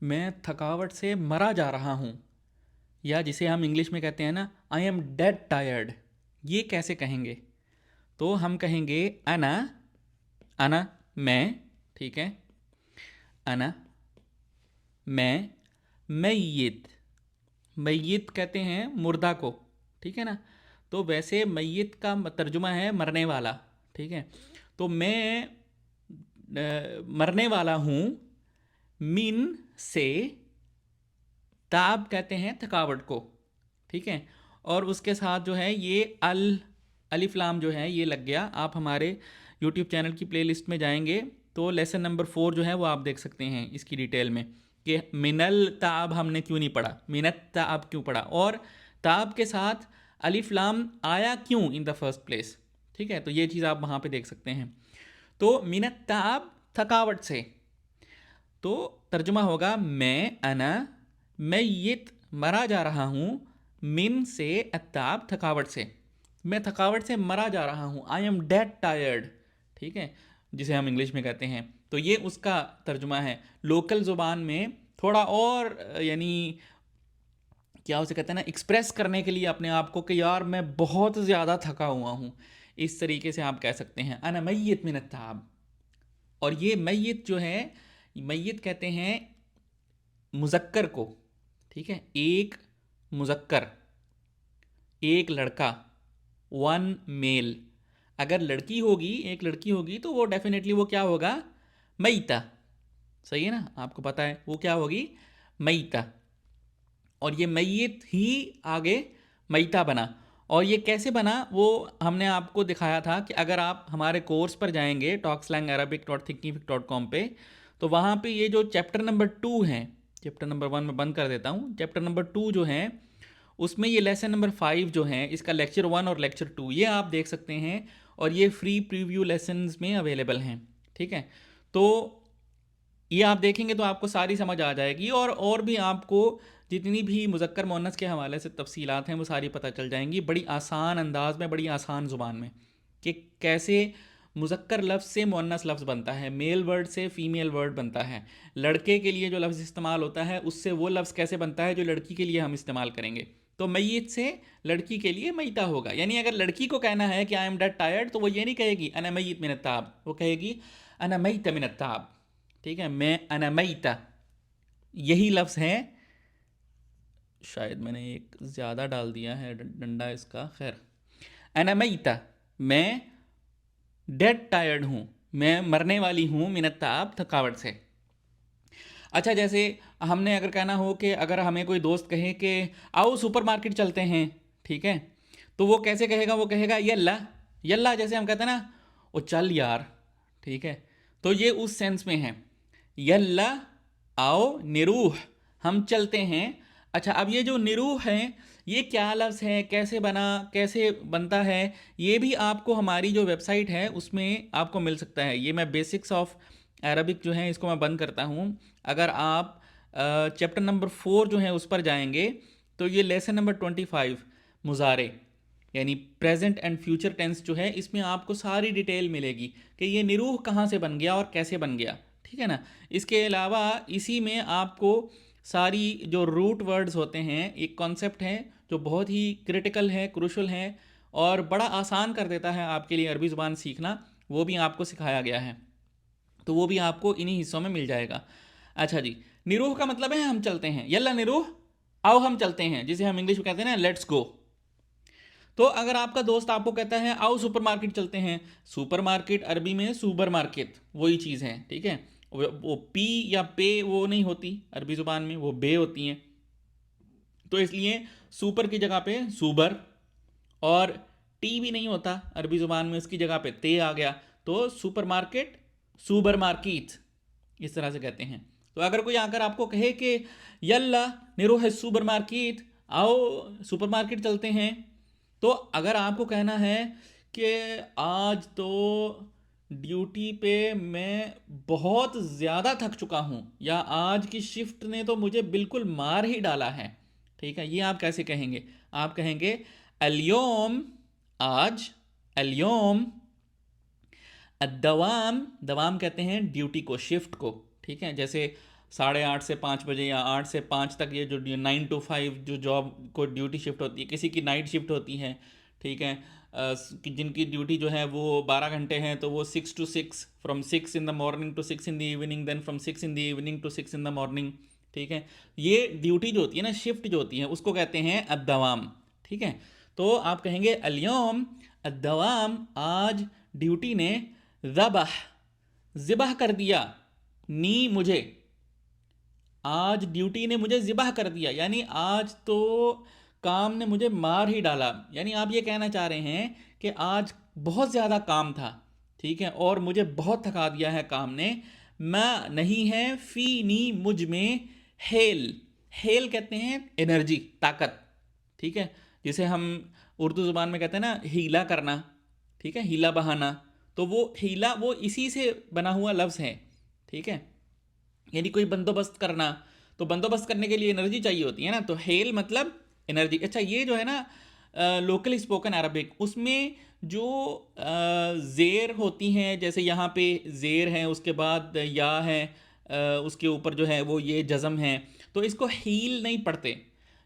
میں تھکاوٹ سے مرا جا رہا ہوں، یا جسے ہم انگلش میں کہتے ہیں نا آئی ایم ڈیڈ ٹائرڈ، یہ کیسے کہیں گے؟ تو ہم کہیں گے انا، انا میں، ٹھیک ہے، انا میں، میت، میت کہتے ہیں مردہ کو، ٹھیک ہے نا؟ تو ویسے میت کا ترجمہ ہے مرنے والا، ٹھیک ہے؟ تو میں مرنے والا ہوں، من سے، تاب کہتے ہیں تھکاوٹ کو، ٹھیک ہے؟ اور اس کے ساتھ جو ہے یہ الف لام جو ہے یہ لگ گیا. آپ ہمارے یوٹیوب چینل کی پلے لسٹ میں جائیں گے تو لیسن نمبر 4 جو ہے وہ آپ دیکھ سکتے ہیں اس کی ڈیٹیل میں کہ منل تاب ہم نے کیوں نہیں پڑھا، منت تاب کیوں پڑھا، اور تاب کے ساتھ الف لام آیا کیوں ان دا فرسٹ پلیس، ٹھیک ہے؟ تو یہ چیز آپ وہاں پہ دیکھ سکتے ہیں. تو منت تاب تھکاوٹ سے، تو ترجمہ ہوگا میں انا میت مرا جا رہا ہوں، من سے اتاب تھکاوٹ سے، میں تھکاوٹ سے مرا جا رہا ہوں، آئی ایم ڈیڈ ٹائرڈ، ٹھیک ہے، جسے ہم انگلش میں کہتے ہیں. تو یہ اس کا ترجمہ ہے. لوکل زبان میں تھوڑا اور یعنی کیا اسے کہتے ہیں نا ایکسپریس کرنے کے لیے اپنے آپ کو کہ یار میں بہت زیادہ تھکا ہوا ہوں، اس طریقے سے آپ کہہ سکتے ہیں انا میت من التعب. اور یہ میت جو ہے، میت کہتے ہیں مذکر کو، ٹھیک ہے، ایک مذکر، ایک لڑکا، ون میل. اگر لڑکی ہوگی، ایک لڑکی ہوگی تو وہ ڈیفینیٹلی وہ کیا ہوگا؟ میتا، صحیح ہے نا؟ آپ کو پتا ہے وہ کیا ہوگی؟ میتا. اور یہ میت ہی آگے میتا بنا. اور یہ کیسے بنا وہ ہم نے آپ کو دکھایا تھا کہ اگر آپ ہمارے کورس پر جائیں گے talkslangarabicthinkingfit.com پہ، تو وہاں پہ یہ جو چیپٹر نمبر 2 ہیں، چیپٹر نمبر 1 میں بند کر دیتا ہوں، چیپٹر نمبر 2 جو ہیں اس میں یہ لیسن نمبر 5 جو ہیں اس کا لیکچر 1 اور لیکچر 2 یہ آپ دیکھ سکتے ہیں، اور یہ فری پریویو لیسنز میں اویلیبل ہیں، ٹھیک ہے؟ تو یہ آپ دیکھیں گے تو آپ کو ساری سمجھ آ جائے گی، اور بھی آپ کو جتنی بھی مذکر مؤنث کے حوالے سے تفصیلات ہیں وہ ساری پتہ چل جائیں گی بڑی آسان انداز میں، بڑی آسان زبان میں، کہ کیسے مذکر لفظ سے مؤنث لفظ بنتا ہے، میل ورڈ سے فیمیل ورڈ بنتا ہے، لڑکے کے لیے جو لفظ استعمال ہوتا ہے اس سے وہ لفظ کیسے بنتا ہے جو لڑکی کے لیے ہم استعمال کریں گے. تو میت سے لڑکی کے لیے میتا ہوگا. یعنی اگر لڑکی کو کہنا ہے کہ آئی ایم ڈیڈ ٹائرڈ تو وہ یہ نہیں کہے گی انا میت من التعب، وہ کہے گی انا میت من التعب، ٹھیک ہے؟ میں انا میتا، یہی لفظ ہے. شاید میں نے ایک زیادہ ڈال دیا ہے ڈنڈا اس کا، خیر، انا میتا، میں ڈیڈ ٹائرڈ ہوں، میں مرنے والی ہوں، من التعب تھکاوٹ سے. اچھا، جیسے ہم نے اگر کہنا ہو کہ اگر ہمیں کوئی دوست کہے کہ آؤ سپر مارکیٹ چلتے ہیں، ٹھیک ہے، تو وہ کیسے کہے گا؟ وہ کہے گا یلا، یلا جیسے ہم کہتے ہیں نا وہ چل یار، ٹھیک ہے؟ تو یہ اس سینس میں ہے، یلا آؤ نروح، ہم چلتے ہیں. اچھا، اب یہ جو نروح ہے یہ کیا لفظ ہے، کیسے بنا، کیسے بنتا ہے، یہ بھی آپ کو ہماری جو ویب سائٹ ہے اس میں آپ کو مل سکتا ہے. یہ میں بیسکس آف عربک جو ہے اس کو میں بند کرتا ہوں. اگر آپ چیپٹر نمبر 4 جو ہے اس پر جائیں گے تو یہ لیسن نمبر 25 مضارع یعنی پریزنٹ اینڈ فیوچر ٹینس جو ہے اس میں آپ کو ساری ڈیٹیل ملے گی کہ یہ نروح کہاں سے بن گیا اور کیسے بن گیا، ٹھیک ہے نا؟ اس کے علاوہ اسی میں آپ کو ساری جو روٹ ورڈز ہوتے ہیں، ایک کانسیپٹ ہے جو بہت ہی کرٹیکل ہے، کروشل ہے، اور بڑا آسان کر دیتا ہے آپ کے لیے عربی زبان سیکھنا، وہ بھی آپ کو سکھایا گیا ہے. تو وہ بھی آپ کو انہی حصوں میں مل جائے گا. اچھا جی، نروح کا مطلب ہے ہم چلتے ہیں، یلا نروح، آؤ ہم چلتے ہیں، جسے ہم انگلش میں کہتے ہیں نا لیٹس گو. تو اگر آپ کا دوست آپ کو کہتا ہے آؤ سپر مارکیٹ چلتے ہیں، سپر مارکیٹ عربی میں سوبر مارکیٹ وہی چیز ہے، ٹھیک ہے؟ وہ پی یا پے وہ نہیں ہوتی عربی زبان میں، وہ بے ہوتی ہیں. تو اس لیے سپر کی جگہ پہ سوبر، اور ٹی بھی نہیں ہوتا عربی زبان میں، اس کی جگہ پہ تے آ گیا، تو سپر مارکیٹ سوبر مارکیٹ اس طرح سے کہتے ہیں. تو اگر کوئی آ کر آپ کو کہے کہ یلا نروح سپر مارکیٹ، آؤ سپر مارکیٹ چلتے ہیں، تو اگر آپ کو کہنا ہے کہ آج تو ڈیوٹی پہ میں بہت زیادہ تھک چکا ہوں، یا آج کی شفٹ نے تو مجھے بالکل مار ہی ڈالا ہے، ٹھیک ہے، یہ آپ کیسے کہیں گے؟ آپ کہیں گے اليوم، آج، اليوم، الدوام، دوام کہتے ہیں ڈیوٹی کو، شفٹ کو، ٹھیک ہے؟ جیسے 8:30 سے 5 بجے یا 8 سے 5 تک یہ جو 9 to 5 جو جاب کو ڈیوٹی شفٹ ہوتی ہے، کسی کی نائٹ شفٹ ہوتی ہے، ٹھیک ہے، جن کی ڈیوٹی جو ہے وہ 12 گھنٹے ہیں، تو وہ 6 to 6، from 6 in the morning to 6 in the evening، then from 6 in the evening to 6 in the morning، ٹھیک ہے. یہ ڈیوٹی جو ہوتی ہے نا، شفٹ جو ہوتی ہے، اس کو کہتے ہیں الدوام، ٹھیک ہے. تو آپ کہیں گے الیوم الدوام، آج ڈیوٹی نے ذبح کر دیا، نی مجھے، آج ڈیوٹی نے مجھے ذبح کر دیا، یعنی آج تو کام نے مجھے مار ہی ڈالا. یعنی آپ یہ کہنا چاہ رہے ہیں کہ آج بہت زیادہ کام تھا، ٹھیک ہے، اور مجھے بہت تھکا دیا ہے کام نے. میں نہیں ہے فی نی، مجھ میں، ہیل کہتے ہیں انرجی، طاقت، ٹھیک ہے، جسے ہم اردو زبان میں کہتے ہیں نا ہیلا کرنا، ٹھیک ہے، ہیلا بہانا. تو وہ ہیلا وہ اسی سے بنا ہوا لفظ ہے، ٹھیک ہے، یعنی کوئی بندوبست کرنا. تو بندوبست کرنے کے لیے انرجی چاہیے ہوتی ہے نا، تو ہیل مطلب انرجی. اچھا، یہ جو ہے نا لوکل اسپوکن عربک، اس میں جو زیر ہوتی ہیں، جیسے یہاں پہ زیر ہے، اس کے بعد یا ہے، اس کے اوپر جو ہے وہ یہ جزم ہے، تو اس کو ہیل نہیں پڑھتے.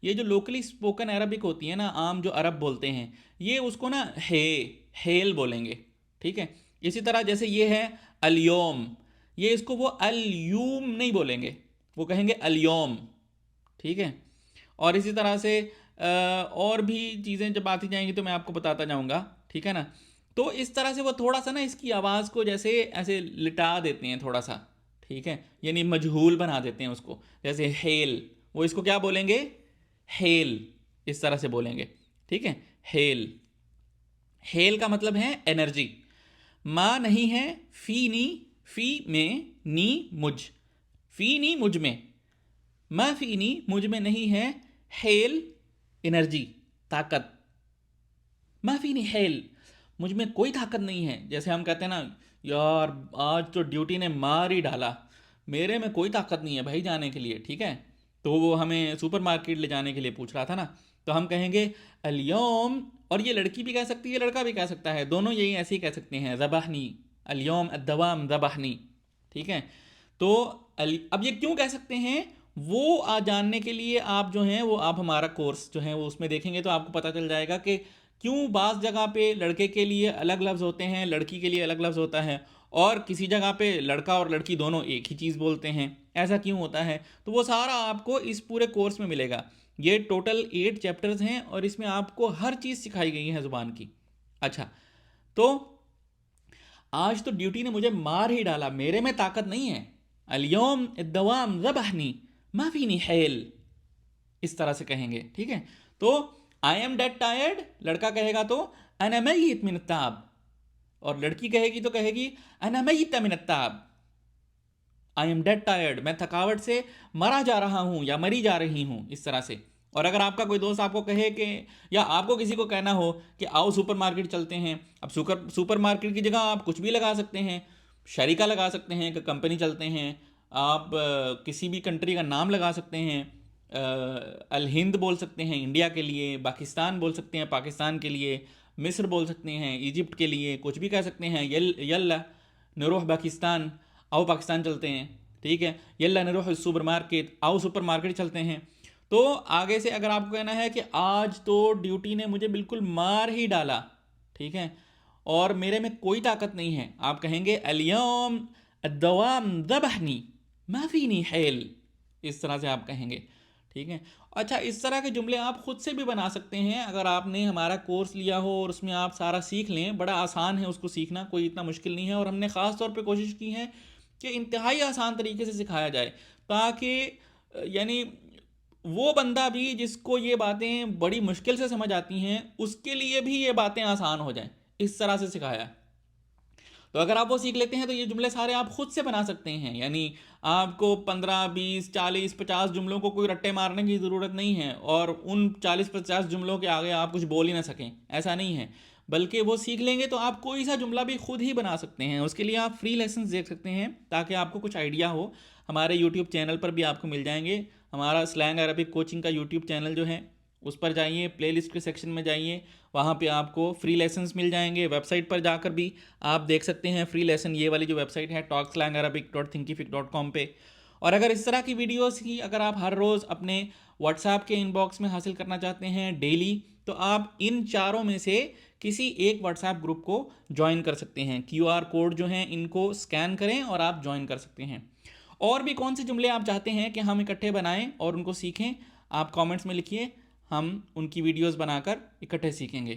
یہ جو لوکلی اسپوکن عربک ہوتی ہے نا، عام جو عرب بولتے ہیں، یہ اس کو نا ہیل بولیں گے، ٹھیک ہے. اسی طرح جیسے یہ ہے الیوم، یہ اس کو وہ الیوم نہیں بولیں گے، وہ کہیں گے الیوم، ٹھیک ہے. اور اسی طرح سے اور بھی چیزیں جب آتی جائیں گی تو میں آپ کو بتاتا جاؤں گا، ٹھیک ہے نا. تو اس طرح سے وہ تھوڑا سا نا اس کی آواز کو جیسے ایسے لٹا دیتے ہیں تھوڑا سا، ٹھیک ہے، یعنی مجہول بنا دیتے ہیں اس کو. جیسے ہیل، وہ اس کو کیا بولیں گے؟ ہیل، اس طرح سے بولیں گے، ٹھیک ہے. ہیل کا مطلب ہے انرجی. ما نہیں ہے فی نی، فی میں، نی مجھ، فی نی مجھ میں، ما فی نی مجھ میں نہیں ہے، ہیل انرجی، طاقت. ما فی نی ہیل، مجھ میں کوئی طاقت نہیں ہے. جیسے ہم کہتے ہیں نا یار آج تو ڈیوٹی نے مار ہی ڈالا، میرے میں کوئی طاقت نہیں ہے بھائی جانے کے لیے، ٹھیک ہے. تو وہ ہمیں سپر مارکیٹ لے جانے کے لیے پوچھ رہا تھا نا، تو ہم کہیں گے الیوم. اور یہ لڑکی بھی کہہ سکتی ہے، لڑکا بھی کہہ سکتا ہے، دونوں یہی ایسے ہی کہہ سکتے ہیں، ذبحنی، الیوم الدوام ذبحنی، ٹھیک ہے. تو اب یہ کیوں کہہ سکتے ہیں، وہ جاننے کے لیے آپ جو ہیں وہ آپ ہمارا کورس جو ہے وہ اس میں دیکھیں گے تو آپ کو پتہ چل جائے گا کہ کیوں بعض جگہ پہ لڑکے کے لیے الگ لفظ ہوتے ہیں، لڑکی کے لیے الگ لفظ ہوتا ہے، اور کسی جگہ پہ لڑکا اور لڑکی دونوں ایک ہی چیز بولتے ہیں، ایسا کیوں ہوتا ہے. تو وہ سارا آپ کو اس پورے کورس میں ملے گا. یہ ٹوٹل 8 چیپٹرز ہیں اور اس میں آپ کو ہر چیز سکھائی گئی ہے زبان کی. اچھا، تو آج تو ڈیوٹی نے مجھے مار ہی ڈالا، میرے میں طاقت نہیں ہے. الیوم الدوام ذبحنی ما فینی حیل، اس طرح سے کہیں گے، ٹھیک ہے. تو آئی ایم ڈیڈ ٹائرڈ، لڑکا کہے گا تو انا میت من التعب، اور لڑکی کہے گی تو کہے گی انا میت من التعب. آئی ایم ڈیڈ ٹائرڈ، میں تھکاوٹ سے مرا جا رہا ہوں یا مری جا رہی ہوں، اس طرح سے. اور اگر آپ کا کوئی دوست آپ کو کہے کہ، یا آپ کو کسی کو کہنا ہو کہ آؤ سپر مارکیٹ چلتے ہیں، اب سپر مارکیٹ کی جگہ آپ کچھ بھی لگا سکتے ہیں، شریکہ لگا سکتے ہیں کہ کمپنی چلتے ہیں، آپ کسی بھی کنٹری کا نام لگا سکتے ہیں، الہند بول سکتے ہیں انڈیا کے لیے، پاکستان بول سکتے ہیں پاکستان کے لیے، مصر بول سکتے ہیں ایجپٹ کے لیے، کچھ بھی کہہ سکتے ہیں. یلا نروح پاکستان، آؤ پاکستان چلتے ہیں، ٹھیک ہے. یلا نروح سپر مارکیٹ، آؤ سپر مارکیٹ چلتے ہیں. تو آگے سے اگر آپ کو کہنا ہے کہ آج تو ڈیوٹی نے مجھے بالکل مار ہی ڈالا، ٹھیک ہے، اور میرے میں کوئی طاقت نہیں ہے، آپ کہیں گے الیوم الدوام ذبحنی ما فینی حیل، اس طرح سے آپ کہیں گے، ٹھیک ہے. اچھا، اس طرح کے جملے آپ خود سے بھی بنا سکتے ہیں اگر آپ نے ہمارا کورس لیا ہو اور اس میں آپ سارا سیکھ لیں. بڑا آسان ہے اس کو سیکھنا، کوئی اتنا مشکل نہیں ہے، اور ہم نے خاص طور پہ کوشش کی ہے کہ انتہائی آسان طریقے سے سکھایا جائے، تاکہ یعنی وہ بندہ بھی جس کو یہ باتیں بڑی مشکل سے سمجھ آتی ہیں، اس کے لیے بھی یہ باتیں آسان ہو جائیں، اس طرح سے سکھایا. تو اگر آپ وہ سیکھ لیتے ہیں تو یہ جملے سارے آپ خود سے بنا سکتے ہیں. یعنی آپ کو 15 20 40 50 جملوں کو کوئی رٹے مارنے کی ضرورت نہیں ہے، اور ان 40 50 جملوں کے آگے آپ کچھ بول ہی نہ سکیں، ایسا نہیں ہے. بلکہ وہ سیکھ لیں گے تو آپ کوئی سا جملہ بھی خود ہی بنا سکتے ہیں. اس کے لیے آپ فری لیسنز دیکھ سکتے ہیں تاکہ آپ کو کچھ آئیڈیا ہو. ہمارے یوٹیوب چینل پر بھی آپ کو مل جائیں گے. ہمارا سلینگ عربک کوچنگ کا یوٹیوب چینل جو ہے اس پر جائیے، پلے لسٹ کے سیکشن میں جائیے، وہاں پہ آپ کو فری لیسنز مل جائیں گے. ویب سائٹ پر جا کر بھی آپ دیکھ سکتے ہیں فری لیسن، یہ والی جو ویب سائٹ ہے talkslangarabik.thinkific.com پہ. اور اگر اس طرح کی ویڈیوز کی اگر آپ ہر روز اپنے واٹس ایپ کے ان باکس میں حاصل کرنا چاہتے ہیں ڈیلی، تو آپ ان چاروں میں سے کسی ایک واٹس ایپ گروپ کو جوائن کر سکتے ہیں. QR کوڈ جو ہیں ان کو اسکین کریں اور آپ جوائن کر سکتے ہیں. اور بھی کون سے جملے آپ چاہتے ہیں کہ ہم اکٹھے بنائیں اور ان کو سیکھیں، آپ کامنٹس میں لکھیے، ہم ان کی ویڈیوز بنا کر اکٹھے سیکھیں گے.